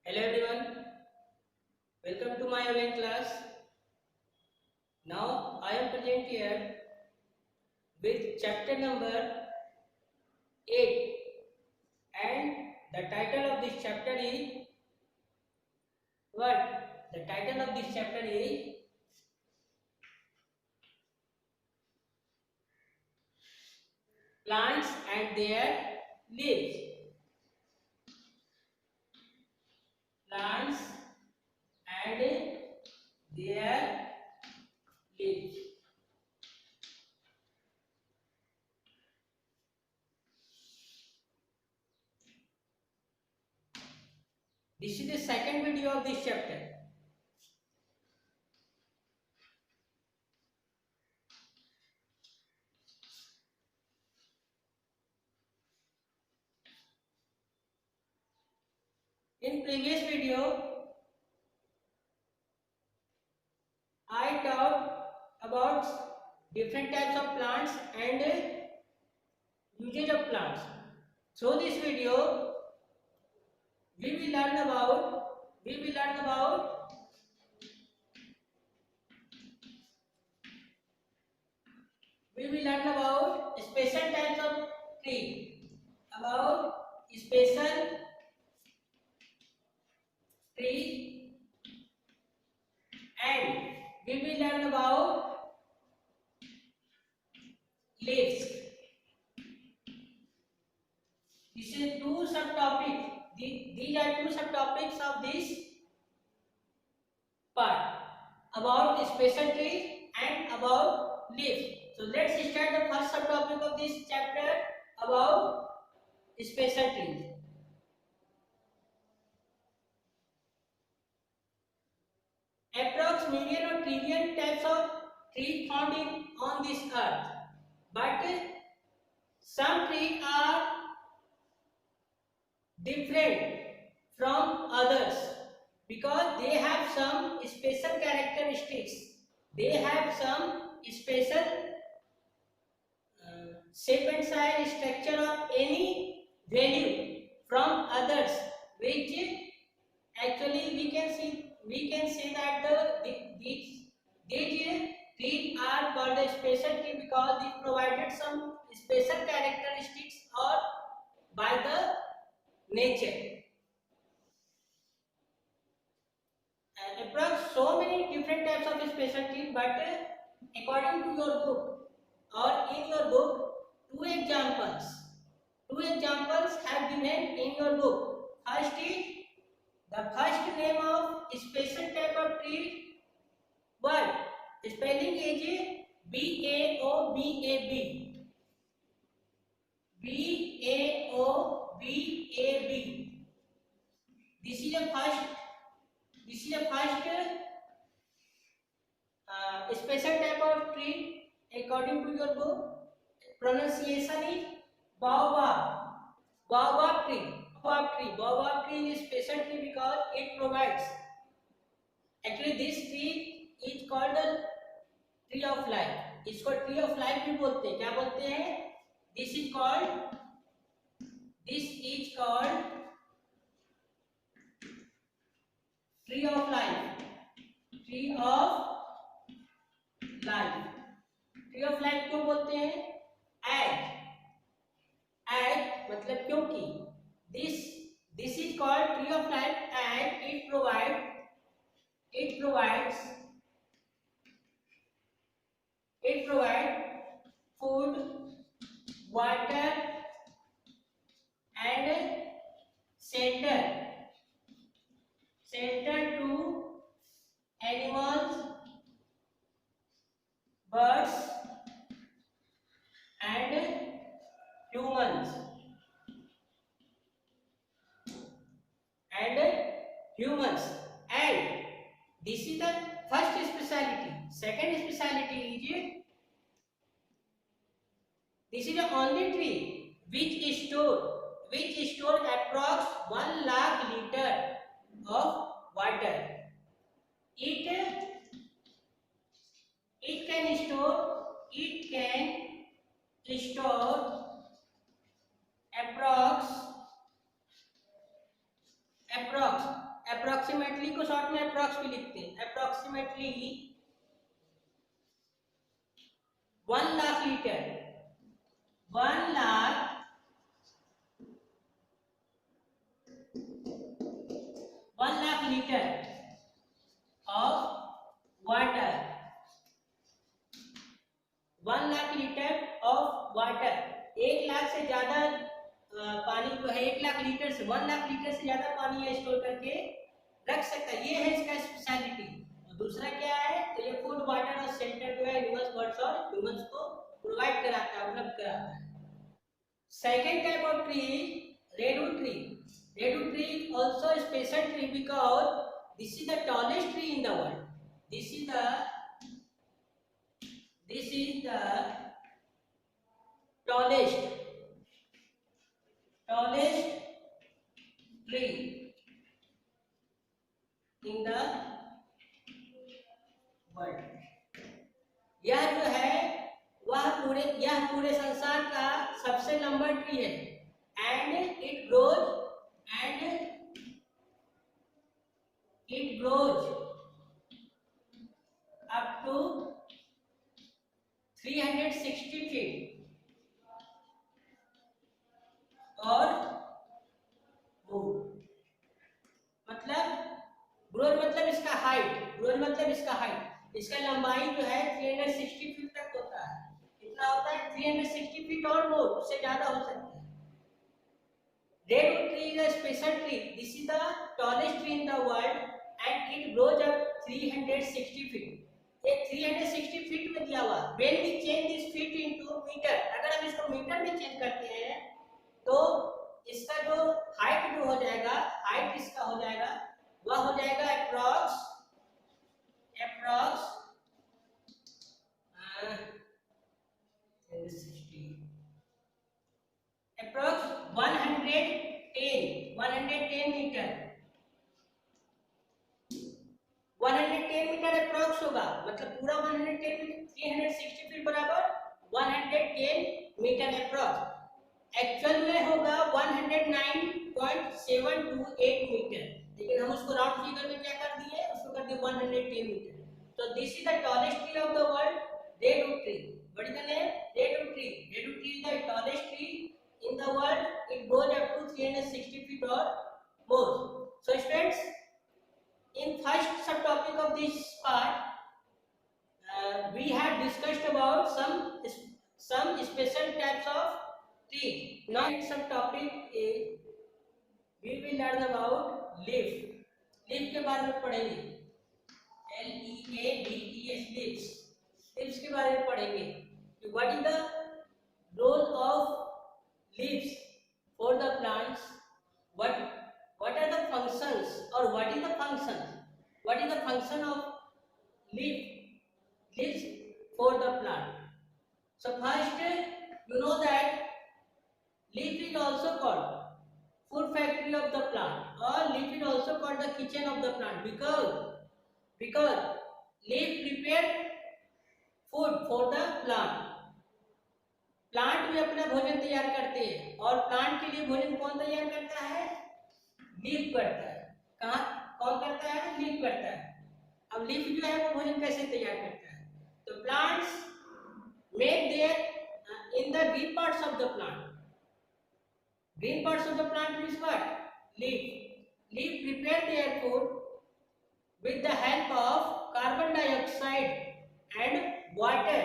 Hello everyone, welcome to my online class. Now I am present here with chapter number 8 and the title of this chapter is what? The title of this chapter is Plants and Their Leaves. Plants and their leaves. This is the second video of this chapter. In previous video, I talked about different types of plants and usage of plants. So this video we will learn about special types of tree, about special tree, and we will learn about leaves. This is two subtopics. These are two subtopics of this part, about special trees and about leaves. So let's start the first subtopic of this chapter, about special trees. Approx million or trillion types of trees found on this earth, but some trees are different from others because they have some special characteristics. They have some special shape and size, structure, or any value from others, which actually we can say that these trees are called a special tree because they provided some special characteristics or by the nature. Approx so many different types of special trees, but according to your book or in your book, two examples have given in your book. First is the first name of special type of tree. What? Spelling is BAOBAB. BAOBAB. This is the first special type of tree according to your book. Pronunciation is baobab. Baobab tree is special tree because it provides. Actually, this tree is called the tree of life. इसको tree of life भी बोलते हैं. क्या बोलते हैं? This is called tree of life. Tree of life. Tree of life क्यों बोलते हैं? As मतलब क्योंकि this is called tree of life and it provides food, water and shelter to animals, birds and humans. And this is the first speciality. Second speciality is this is the only tree which store approx 1 lakh liter of water. It can store approx approximately को short में approx भी लिखते हैं, approximately 1,00,000 litre, 1,00,000 litre of water, 1,00,000 litre of water, 1,00,000 से ज्यादा पानी जो है 1,00,000 लीटर से 1,00,000 लीटर से ज्यादा पानी ये स्टोर करके रख सकता है, ये है इसका स्पेशलिटी। और दूसरा क्या है, तो ये फूड वाटर और शेल्टर जो है एनिमल्स, बर्ड्स और ह्यूमंस को प्रोवाइड कराता है, उपलब्ध कराता है। Second type of tree, redwood tree. Redwood tree is also a special tree because this is the tallest tree in the world. This is the tallest tree in the world. यह जो है वह पूरे संसार का सबसे लंबा ट्री है, and it grows up to 360 feet और more. मतलब ग्रोथ मतलब इसका हाइट, इसका लंबाई जो है 360 फीट तक होता है। कितना होता है? 360 फीट और मोर, उससे ज्यादा हो सकता है। Redwood tree is a special tree. This is the tallest tree in the world and it grows up 360 feet. ये 360 फीट में दिया हुआ। When we change this feet into meter, अगर हम इसको मीटर में चेंज करते हैं तो इसका जो हाइट जो हो जाएगा, हाइट इसका हो जाएगा, वह हो जाएगा अप्रॉक्स 110 मीटर, 110 मीटर अप्रॉक्स होगा। मतलब पूरा 110 मीटर, 360 फीट बराबर 110 मीटर अप्रॉक्स। एक्चुअल में होगा 109.728 मीटर, लेकिन हम उसको राउंड फिगर में क्या कर दिए, उसको कर दिए 110 मीटर। तो this is the tallest tree of the world, redwood tree. What is the name? Redwood tree. Redwood tree is the tallest tree in the world. It goes up to 360 feet or more. So students, in first subtopic of this part, we have discussed about some special types of trees. Now subtopic is we will learn about leaf. Leaf के बारे में पढ़ेंगे, LEAVES, leaves. Leaves के बारे में पढ़ेंगे। What is the role of leaves for the plants? What are the functions, or what is the function of leaves for the plant? So first, you know that leaf is also called food factory of the plant, or leaf is also called the kitchen of the plant because leaf prepare food for the plant. Plant भी अपना भोजन तैयार करते हैं, और plant के लिए भोजन कौन तैयार करता है? लीफ करता है। कौन करता है? लीफ करता है। अब लीफ जो है वो भोजन कैसे तैयार करता है? तो plants make their in the green parts of the plant. Green parts of the plant is what? Leaf. Leaf prepare their food with the help of carbon dioxide and water.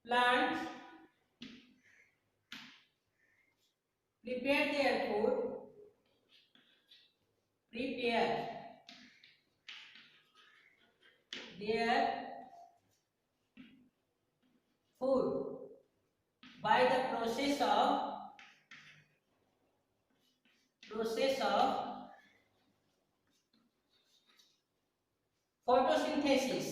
Plants prepare their food by the process of photosynthesis.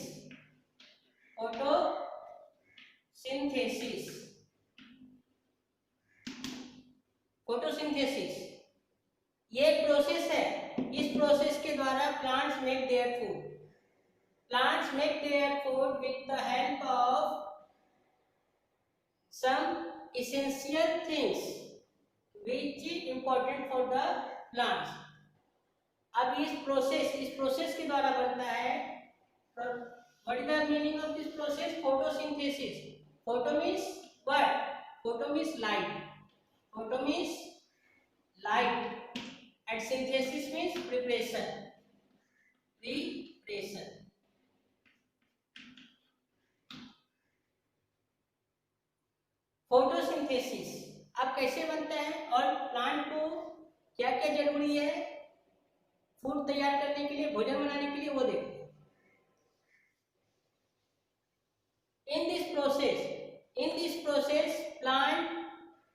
ये process है, इस process के द्वारा plants make their food with the help of some essential things which is important for the plants. अब इस process के द्वारा बनता है। What is the meaning of this process? Photosynthesis. Photo means what? Photo means light, photo means light, and synthesis means preparation. Photosynthesis अब कैसे बनता है और प्लांट को क्या क्या जरूरी है फूड तैयार करने के लिए, भोजन बनाने के लिए, वो देखते हैं। in this process plant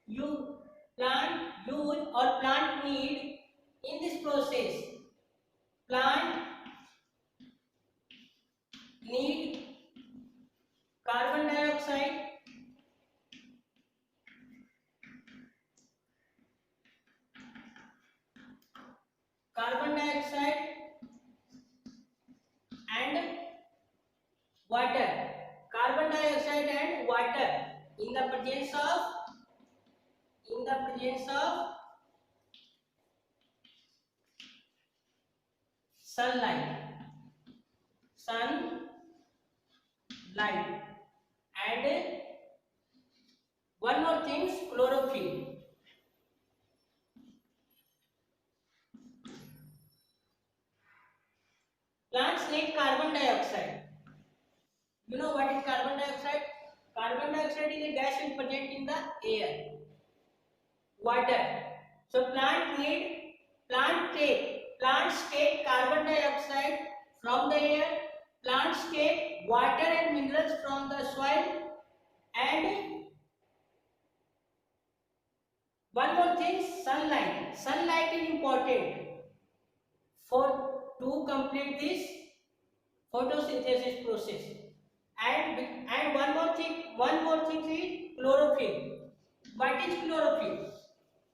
use or plant need, in this process plant need carbon dioxide and water, carbon dioxide and water in the presence of sunlight and one more thing, chlorophyll. Plants need carbon dioxide. You know what is carbon dioxide? Carbon dioxide is a gas which present in the air. Water. So plants take carbon dioxide from the air. Plants take water and minerals from the soil. And one more thing, sunlight. Sunlight is important to complete this photosynthesis process. And one more thing is chlorophyll. What is chlorophyll?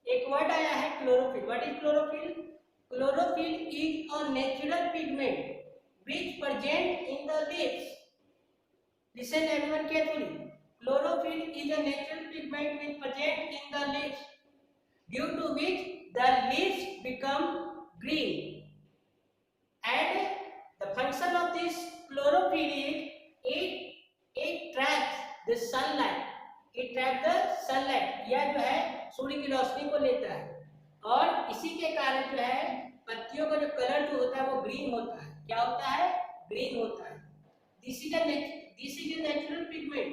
एक word आया है chlorophyll. What is chlorophyll? Chlorophyll is a natural pigment which present in the leaves. Listen everyone carefully. Chlorophyll is a natural pigment which present in the leaves, due to which the leaves become green. And the function of this chlorophyll is it traps the sunlight. It traps the sunlight. यह जो है सूर्य की रोशनी को लेता है और इसी के कारण जो है पत्तियों का जो कलर जो होता है वो ग्रीन होता है। क्या होता है? ग्रीन होता है। This is a natural pigment.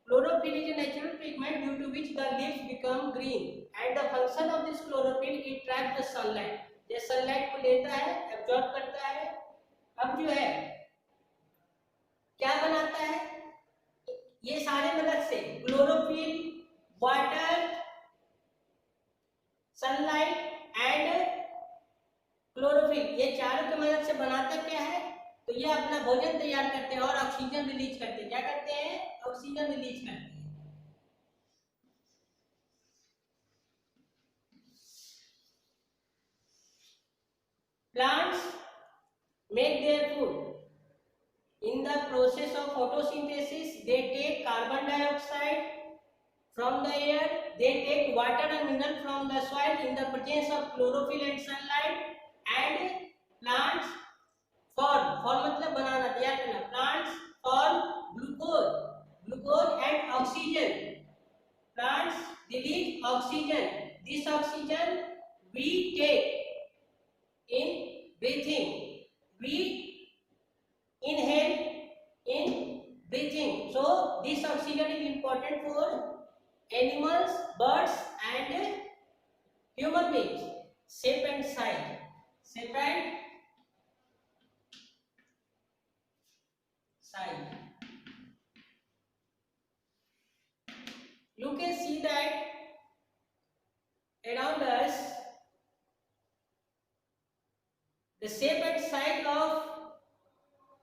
Chlorophyll is a natural pigment due to which the leaves become green. And the function of this chlorophyll, it traps the sunlight. ये सनलाइट को लेता है, एब्जॉर्ब करता है। अब जो है क्या बनाता है? ये सारे मदद से chlorophyll, water, sunlight and chlorophyll, ये चारों की मदद से बनाता क्या है? तो ये अपना भोजन तैयार करते हैं और ऑक्सीजन रिलीज करते हैं। क्या करते हैं? ऑक्सीजन रिलीज करते हैं। Plants make their food. In the process of photosynthesis, they take carbon dioxide from the air, they take water and mineral from the soil in the presence of chlorophyll and sunlight, and plants form मतलब बनाना, तैयार करना। Plants form glucose and oxygen. Plants release oxygen. This oxygen we take in breathing. We inhale in breathing. So this oxygen is important for animals, birds and human beings. Shape and size. Shape and size. You can see that around us the shape and size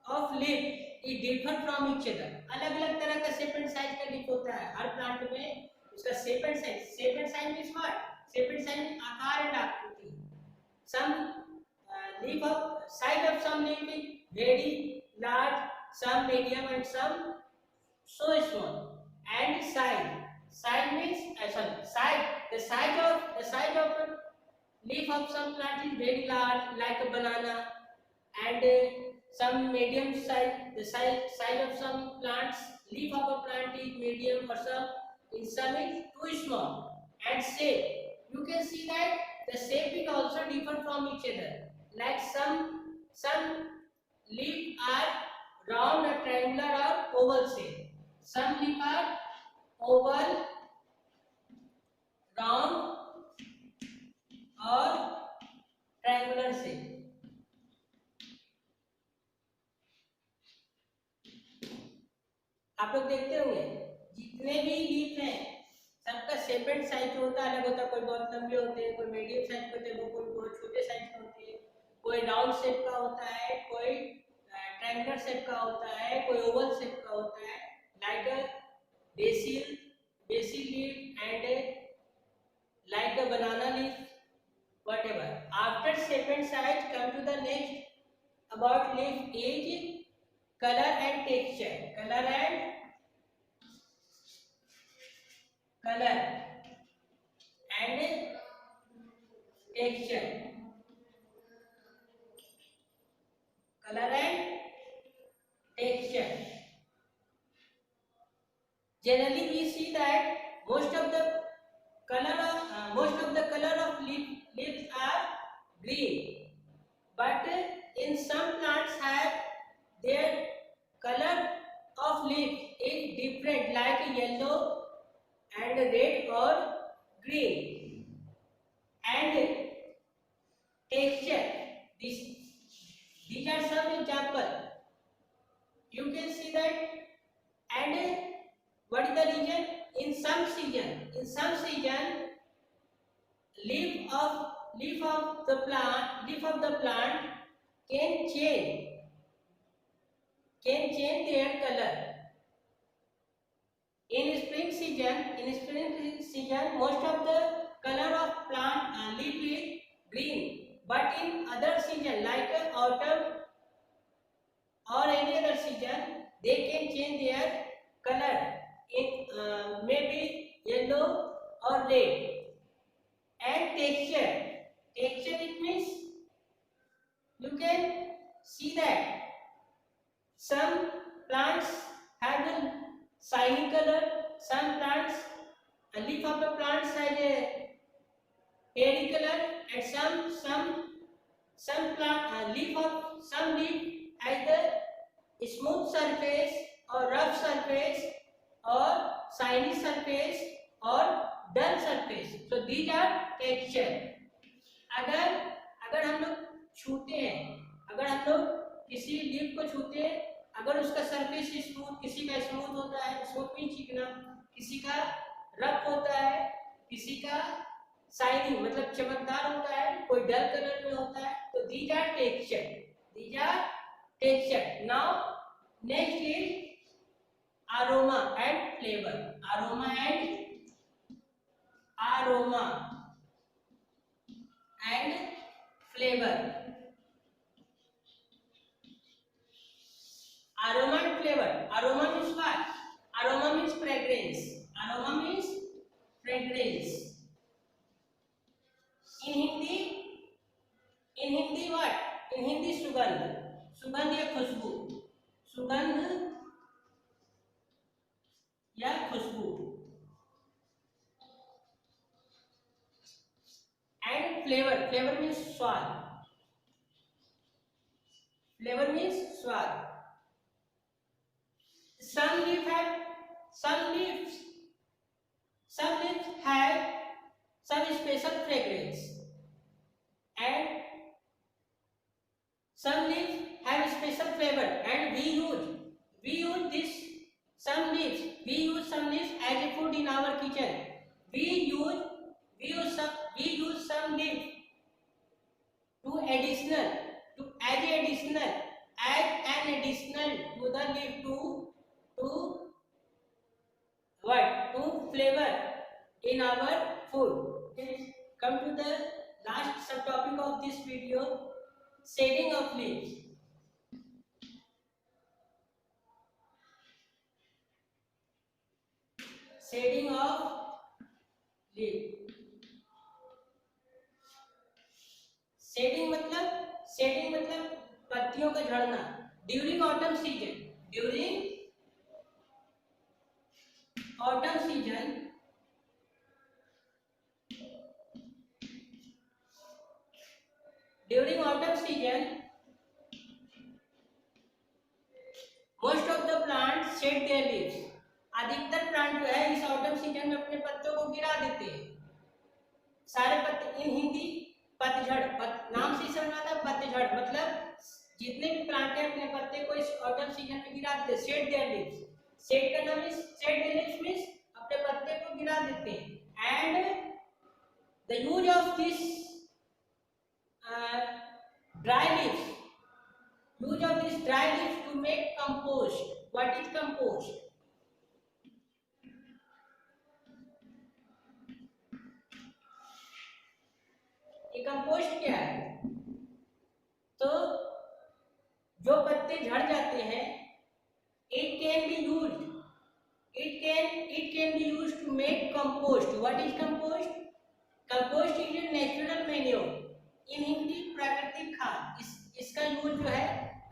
of leaf is different from each other. अलग अलग तरह का shape and size का leaf होता है हर plant में। उसका shape and size means what? Shape and size means आकार and आकृति। Some leaf of size of some leaf is very large, some medium and some so small. And size means the size of leaf of some plant is very large, like a banana, and some medium size. The size of some plants, leaf of a plant is medium, or some is too small. And shape, you can see that the shape is also different from each other. Like some leaf are round or triangular or oval shape. Some leaf are oval, round और triangular से। आप लोग देखते होंगे जितने भी leaf हैं सबका शेप एंड साइज होता है, अलग होता है। कोई बहुत लंबे होते हैं, कोई मीडियम साइज के होते हैं, कोई बहुत छोटे साइज के होते हैं, कोई राउंड शेप का होता है, कोई ट्रायंगुलर शेप का होता है, कोई ओवल शेप का होता है, like a BECIL leaf and like a banana leaf, whatever. After shape and size, come to the next about leaf is color and texture. Color and texture. Color and texture. Generally, we see that most of the color of leaves are green, but in some plants have their color of leaf is different, like yellow and red or green. And texture, these are some example. You can see that. And what is the reason? In some season, leaf of the plant can change their color. In spring season, most of the color of plant leaf is green, but in other season like autumn or any other season, they can change their color in maybe yellow or red. And texture, it means you can see that some plants have a shiny color, some plants, a leaf of the plants has a hairy color, and some leaf has the smooth surface or rough surface or shiny surface or dull surface. So these are texture. अगर हम लोग छूते हैं, अगर हम लोग किसी leaf को छूते हैं, अगर उसका सरफेस स्मूथ, किसी का स्मूथ होता है, स्मूथ भी चिकना, किसी का रफ होता है, किसी का शाइनिंग मतलब चमकदार होता है, कोई डल कलर में होता है, तो these are texture. Now next is aroma and flavor. Aroma and flavor. Aroma and flavor. Aroma means what? Aroma means fragrance. In Hindi what? In Hindi सुगंध या खुशबू, and flavor means स्वाद, some leaves have some special fragrance, and some leaves have special flavor, and we use some leaves as a food in our kitchen. We use some leaves as an additional to the leaf to what? To flavor in our food. Okay. Come to the last subtopic of this video, shading of leaves. Shading of leaf. Shading मतलब पत्तियों का झड़ना। During autumn season, during autumn season during autumn season most of the plants shed their leaves। अधिकतर plant जो है इस autumn season में अपने पत्तों को गिरा देते हैं। सारे पत्ते, इन हिंदी पतझड़, नाम से समझ आता है पतझड़ मतलब जितने भी प्लांट है अपने पत्ते को इस ऑटम सीजन में गिरा देते हैं। शेड देयर लीव्स, शेड का नाम शेड देयर लीव्स मींस अपने पत्ते को गिरा देते हैं। And the use of this dry leaves, use of this dry leaves to make compost। what is compost? ये कंपोस्ट क्या है? तो जो पत्ते झड़ जाते हैं it can be used to make compost। what is compost? compost is a natural manure, इन हिंदी प्राकृतिक खाद। इसका यूज जो है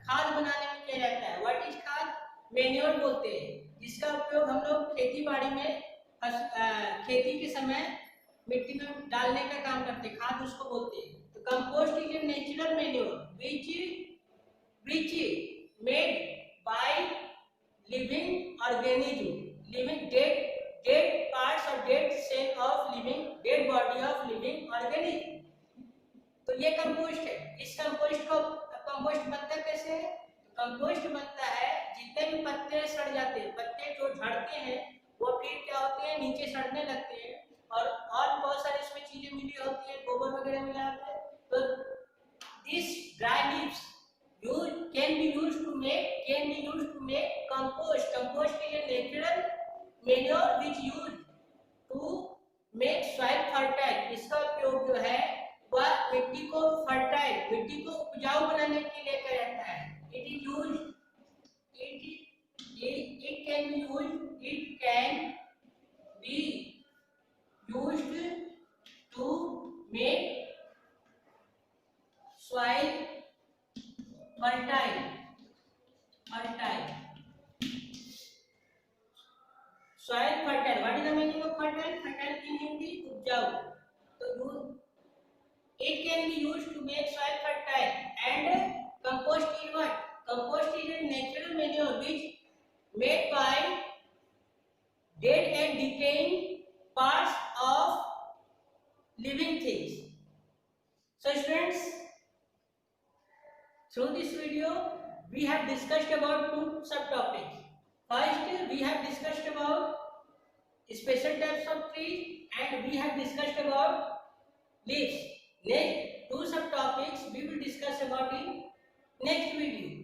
खाद बनाने में किया जाता है। व्हाट इज खाद? मैन्योर बोलते हैं, जिसका उपयोग हम लोग खेती बाड़ी में खेती के समय मिट्टी में डालने का काम करते हैं, खाद उसको बोलते हैं। तो compost is a natural manure which made by living organism, living dead parts or dead cell of living, dead body of living organism। तो ये कंपोस्ट है। इस कंपोस्ट बनता कैसे है? कंपोस्ट बनता है जितने भी पत्ते सड़ जाते हैं, पत्ते जो झड़ते हैं वो फिर क्या होते हैं नीचे सड़ने लगते हैं और बहुत सारी इसमें चीजें मिली होती है, गोबर वगैरह मिला होता है। तो this dry leaves can be used to make compost। compost is a natural manure which used to make soil fertile। इसका उपयोग जो है वह मिट्टी को फर्टाइल, मिट्टी को उपजाऊ बनाने के लिए किया जाता है। it can be used to make soil fertile। soil fertile, what is the meaning of fertile? fertile in Hindi उपजाऊ। तो it can be used to make soil fertile। and compost is what? compost is a natural manure which made by dead and decaying parts of living things। so students, through this video we have discussed about two subtopics। first we have discussed about special types of trees and we have discussed about leaves। Next two subtopics we will discuss about in next video।